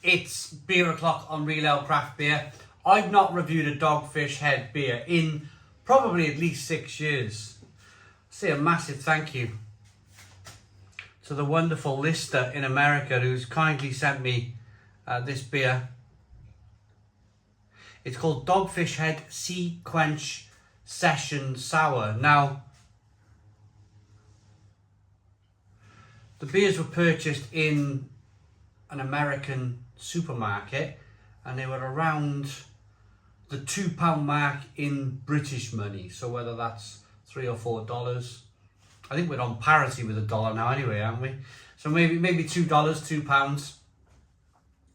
It's beer o'clock on Real Ale Craft Beer. I've not reviewed a Dogfish Head beer in probably at least 6 years. Say a massive thank you to the wonderful lister in America who's kindly sent me this beer. It's called Dogfish Head Sea Quench Session Sour. Now, the beers were purchased in an American supermarket and they were around the £2 mark in British money. So whether that's $3 or $4, I think we're on parity with the dollar now anyway, aren't we? So maybe $2, £2.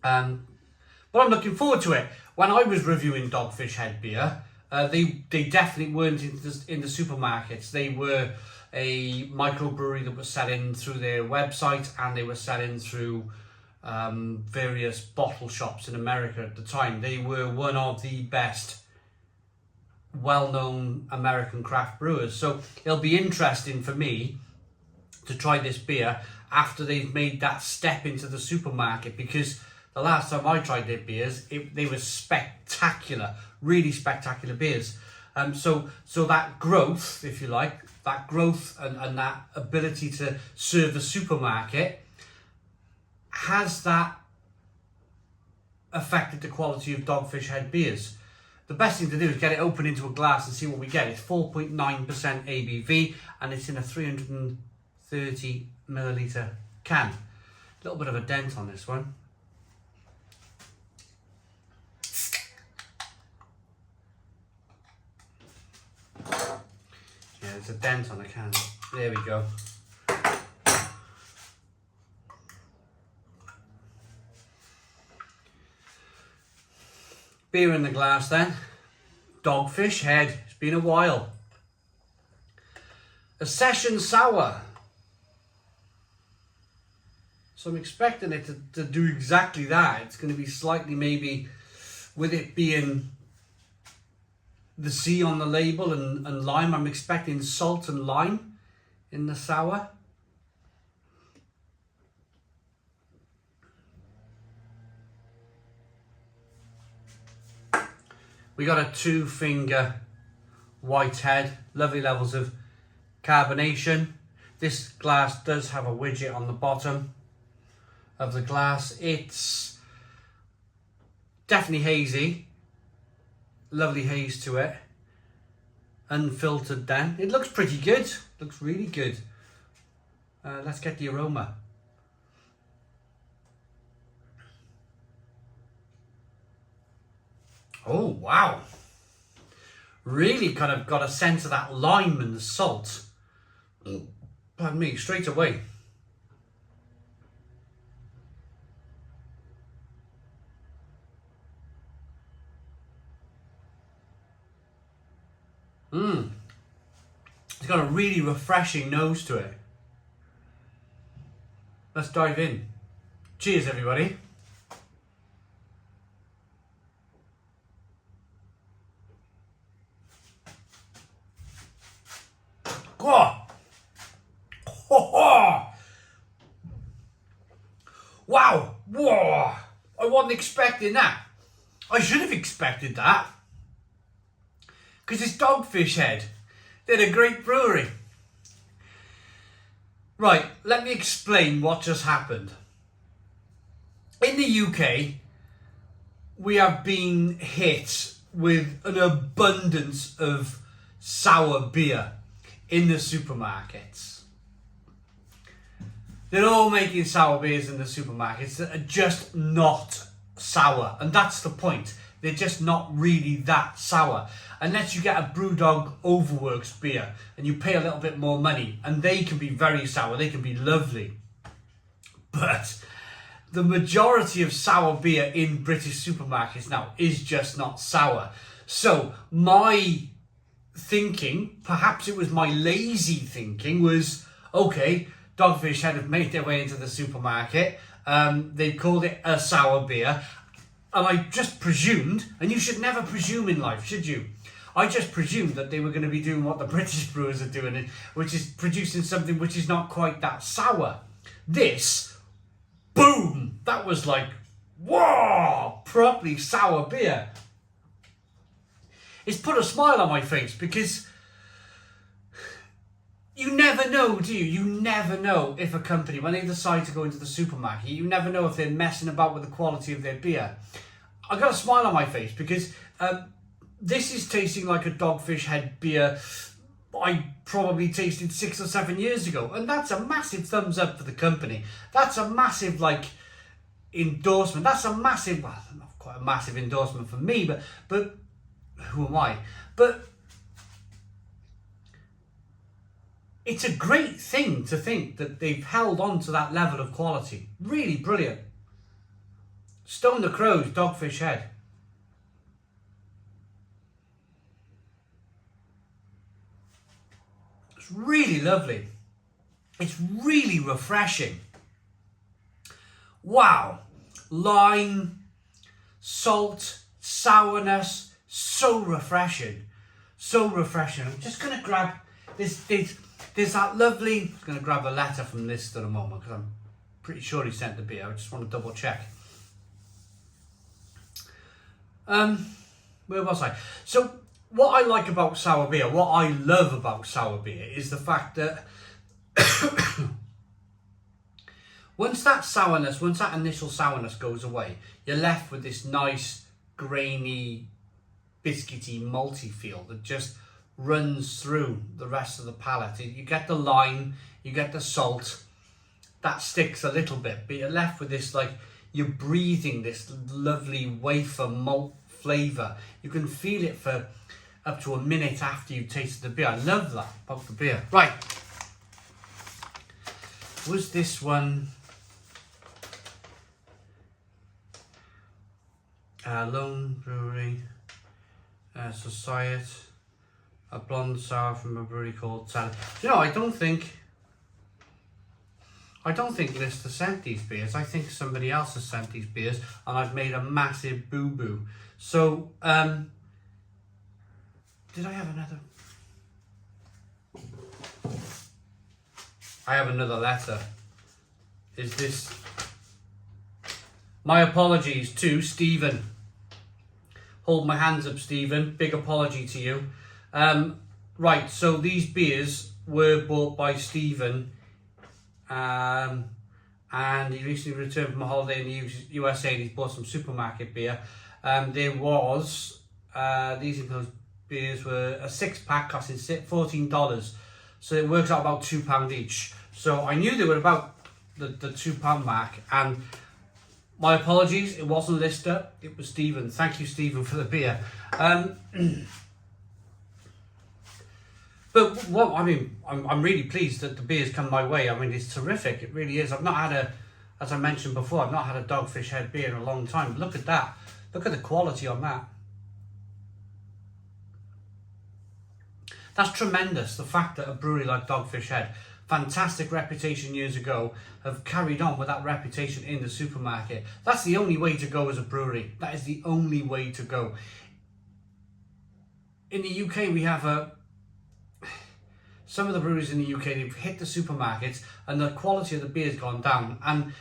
But I'm looking forward to it. When I was reviewing Dogfish Head beer, they definitely weren't in the supermarkets. They were a microbrewery that was selling through their website, and they were selling through various bottle shops in America at the time. They were one of the best well-known American craft brewers. So it'll be interesting for me to try this beer after they've made that step into the supermarket, because the last time I tried their beers, they were spectacular, really spectacular beers. So that growth, if you like, that growth and that ability to serve the supermarket, has that affected the quality of Dogfish Head beers? The best thing to do is get it open into a glass and see what we get. It's 4.9% ABV and it's in a 330 milliliter can. A little bit of a dent on this one. Yeah, there's a dent on the can. There we go. Beer in the glass then. Dogfish Head. It's been a while. A session sour. So I'm expecting it to do exactly that. It's going to be slightly, maybe, with it being the sea on the label and lime, I'm expecting salt and lime in the sour. We got a 2-finger white head, lovely levels of carbonation. This glass does have a widget on the bottom of the glass. It's definitely hazy. Lovely haze to it. Unfiltered then. It looks pretty good. Looks really good. Let's get the aroma. Oh, wow. Really kind of got a sense of that lime and the salt. Pardon me, straight away. It's got a really refreshing nose to it. Let's dive in. Cheers, everybody. Oh. Wow. Whoa. I wasn't expecting that. I should have expected that, because it's Dogfish Head. They're a great brewery. Right, let me explain what just happened. In the UK, we have been hit with an abundance of sour beer in the supermarkets. They're all making sour beers in the supermarkets that are just not sour, and that's the point. They're just not really that sour. Unless you get a Brewdog Overworks beer and you pay a little bit more money, and they can be very sour, they can be lovely. But the majority of sour beer in British supermarkets now is just not sour. So my thinking, perhaps it was my lazy thinking, was, okay, Dogfish Head have made their way into the supermarket. They called it a sour beer. And I just presumed, and you should never presume in life, should you? I just presumed that they were going to be doing what the British brewers are doing, which is producing something which is not quite that sour. This, boom, that was like whoa, properly sour beer. It's put a smile on my face because you never know, do you? You never know if a company, when they decide to go into the supermarket, you never know if they're messing about with the quality of their beer. I got a smile on my face because this is tasting like a Dogfish Head beer I probably tasted 6 or 7 years ago, and that's a massive thumbs up for the company. That's a massive endorsement. That's a massive, well, not quite a massive endorsement for me, but who am I? But it's a great thing to think that they've held on to that level of quality. Really brilliant. Stone the Crows, Dogfish Head. It's really lovely. It's really refreshing. Wow. Lime, salt, sourness, so refreshing. So refreshing. I'm just going to grab this. There's that lovely... I'm going to grab a letter from this at a moment because I'm pretty sure he sent the beer. I just want to double check. Where was I? So what I like about sour beer, what I love about sour beer is the fact that once that initial sourness goes away, you're left with this nice, grainy, biscuity, malty feel that just runs through the rest of the palate. You get the lime, you get the salt, that sticks a little bit, but you're left with this, you're breathing this lovely wafer malt flavour. You can feel it for up to a minute after you've tasted the beer. I love that about the beer. Right. Was this one... Lone Brewery, Society, a blonde sour from a brewery called Sally. You know, I don't think Lister sent these beers. I think somebody else has sent these beers, and I've made a massive boo-boo. So, did I have another? I have another letter. Is this... My apologies to Stephen. Hold my hands up, Stephen. Big apology to you. Right, so these beers were bought by Stephen, and he recently returned from a holiday in the USA and he's bought some supermarket beer. There was, these beers were a 6-pack costing $14. So it works out about £2 each. So I knew they were about the £2 mark, and my apologies, it wasn't Lister, it was Stephen. Thank you, Stephen, for the beer. But what I'm really pleased that the beer's come my way. I mean, it's terrific. It really is. I've not had as I mentioned before, I've not had a Dogfish Head beer in a long time. Look at that. Look at the quality on that. That's tremendous. The fact that a brewery like Dogfish Head, fantastic reputation years ago, have carried on with that reputation in the supermarket. That's the only way to go as a brewery. That is the only way to go. In the UK, we have some of the breweries in the UK, they've hit the supermarkets and the quality of the beer's gone down. And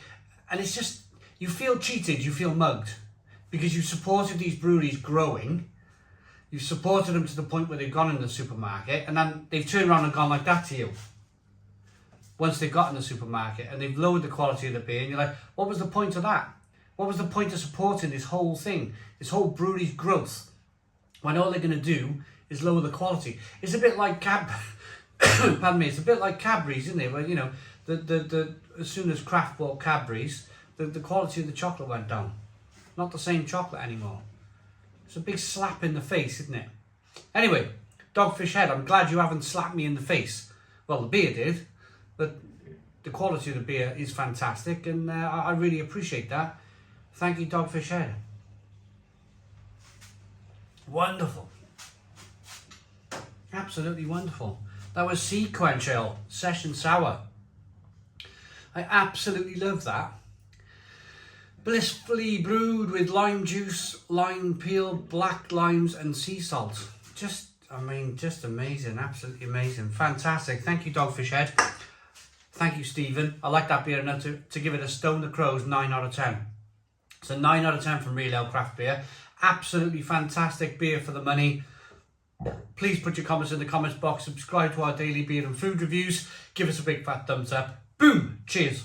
it's just, you feel cheated, you feel mugged. Because you supported these breweries growing, you've supported them to the point where they've gone in the supermarket, and then they've turned around and gone like that to you. Once they've got in the supermarket and they've lowered the quality of the beer, and you're like, what was the point of that? What was the point of supporting this whole thing, this whole brewery's growth, when all they're going to do is lower the quality? It's a bit like pardon me, it's a bit like Cadbury's, isn't it? Where, you know, as soon as Kraft bought Cadbury's, the quality of the chocolate went down. Not the same chocolate anymore. It's a big slap in the face, isn't it? Anyway, Dogfish Head, I'm glad you haven't slapped me in the face. Well, the beer did, but the quality of the beer is fantastic, and I really appreciate that. Thank you, Dogfish Head. Wonderful. Absolutely wonderful. That was Sea Quench Ale, Session Sour. I absolutely love that. Blissfully brewed with lime juice, lime peel, black limes and sea salt. Just amazing, absolutely amazing. Fantastic. Thank you, Dogfish Head. Thank you, Stephen. I like that beer enough to give it a Stone the Crows 9 out of 10. So 9 out of 10 from Real Ale Craft Beer. Absolutely fantastic beer for the money. Please put your comments in the comments box. Subscribe to our daily beer and food reviews. Give us a big fat thumbs up. Boom! Cheers!